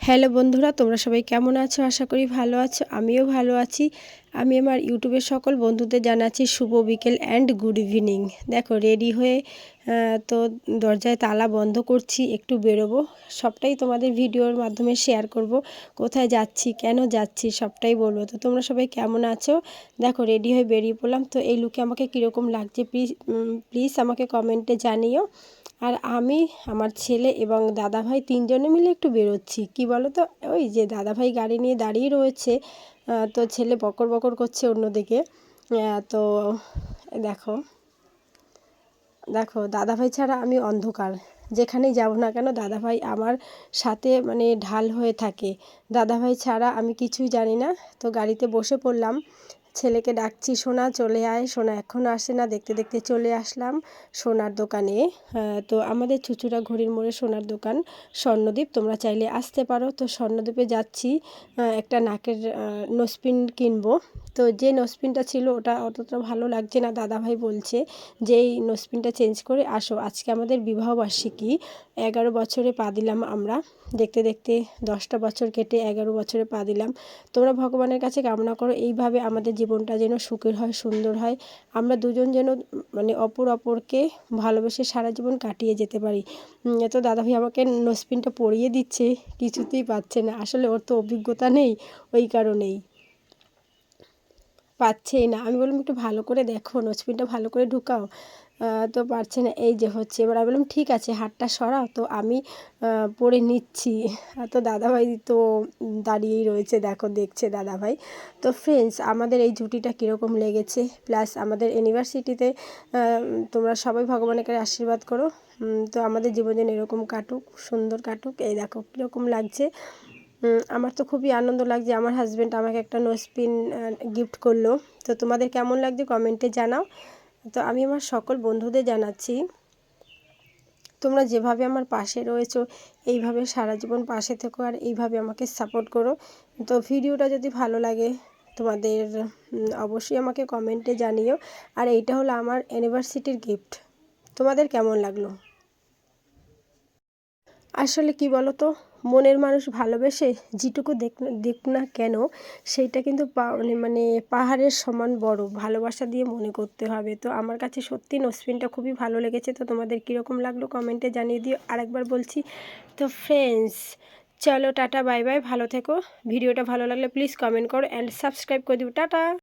Hello বন্ধুরা, তোমরা সবাই কেমন আছো? আশা করি ভালো আছো। আমিও ভালো আছি। আমি আমার ইউটিউবের সকল বন্ধুদের জানাচ্ছি শুভ বিকেল অ্যান্ড গুড ইভিনিং। দেখো রেডি হয়ে তো দরজায় তালা বন্ধ করছি, একটু বেরোবো। সবটাই তোমাদের ভিডিওর মাধ্যমে শেয়ার করব। কোথায় যাচ্ছি, কেন যাচ্ছি, সবটাই বলবো। তো তোমরা সবাই কেমন আছো? দেখো রেডি হয়ে বেরিয়ে পড়লাম। তো এই লুকে আমাকে কীরকম লাগছে প্লিজ আমাকে কমেন্টে জানিও। আর আমি, আমার ছেলে এবং দাদাভাই তিনজনে মিলে একটু বেরোচ্ছি। কি বলো তো, ওই যে দাদাভাই গাড়ি নিয়ে দাঁড়িয়ে রয়েছে, তো ছেলে বকর বকর করছে অন্যদিকে। তো দেখো দেখো দাদাভাই ছাড়া আমি অন্ধকার। যেখানেই যাব না কেন দাদাভাই আমার সাথে মানে ঢাল হয়ে থাকে। দাদাভাই ছাড়া আমি কিছুই জানি না। তো গাড়িতে বসে পড়লাম। ছেলেকে ডাকছি, সোনা চলে আয়। সোনা এখনও আসে না। দেখতে দেখতে চলে আসলাম সোনার দোকানে। তো আমাদের চুচুড়া ঘড়ির মোড়ে সোনার দোকান স্বর্ণদ্বীপ। তোমরা চাইলে আসতে পারো। তো স্বর্ণদ্বীপে যাচ্ছি, একটা নাকের নোসপিন কিনবো। তো যে নোসপিনটা ছিল ওটা অতটা ভালো লাগছে না। দাদাভাই বলছে যে এই নোসপিনটা চেঞ্জ করে আসো, আজকে আমাদের বিবাহবার্ষিকী। 11 বছরে পা দিলাম আমরা। দেখতে দেখতে 10টা বছর কেটে 11 বছরে পা দিলাম। তোমরা ভগবানের কাছে কামনা করো এইভাবে আমাদের জীবনটা যেন সুখের হয়, সুন্দর হয়। আমরা দুজন যেন মানে অপরকে ভালোবেসে সারা জীবন কাটিয়ে যেতে পারি। তো দাদাভাই আমাকে নোসপিনটা পরিয়ে দিচ্ছে, কিছুতেই পাচ্ছে না। আসলে ওর তো অভিজ্ঞতা নেই, ওই কারণেই পাচ্ছেই না। আমি বললাম একটু ভালো করে দেখো, নোজপিনটা ভালো করে ঢুকাও। তো পারছে না। এই যে হচ্ছে। এবার আমি বললাম ঠিক আছে, হাতটা সরাও, তো আমি পরে নিচ্ছি। তো দাদাভাই তো দাঁড়িয়েই রয়েছে, দেখো দেখছে দাদাভাই। তো ফ্রেন্ডস, আমাদের এই জুটিটা কীরকম লেগেছে, প্লাস আমাদের ইউনিভার্সিটিতে তোমরা সবাই ভগবানের কাছে আশীর্বাদ করো। তো আমাদের জীবন যেন এরকম কাটুক, সুন্দর কাটুক। এই দেখো কীরকম লাগছে। আমার তো খুবই আনন্দ লাগছে। আমার হাজব্যান্ড আমাকে একটা নোজপিন গিফট করলো। তো তোমাদের কেমন লাগছে কমেন্টে জানাও। তো আমি আমার সকল বন্ধুদের জানাচ্ছি, তোমরা যেভাবে আমার পাশে রয়েছো এইভাবে সারা জীবন পাশে থেকো আর এইভাবে আমাকে সাপোর্ট করো। তো ভিডিওটা যদি ভালো লাগে তোমাদের অবশ্যই আমাকে কমেন্টে জানিও। আর এইটা হলো আমার অ্যানিভার্সারির গিফট। তোমাদের কেমন লাগলো? আসলে কি বলো তো, মনের মানুষ ভালোবেসে যেটুকু দেখ না কেন, সেইটা কিন্তু মানে পাহাড়ের সমান বড় ভালোবাসা দিয়ে মনে করতে হবে। তো আমার কাছে সত্যি নোসপিনটা খুবই ভালো লেগেছে। তো তোমাদের কীরকম লাগলো কমেন্টে জানিয়ে দিও। আরেকবার বলছি। তো ফ্রেন্ডস, চলো টাটা বাই বাই, ভালো থেকো। ভিডিওটা ভালো লাগলে প্লিজ কমেন্ট করো অ্যান্ড সাবস্ক্রাইব করে দিও। টাটা।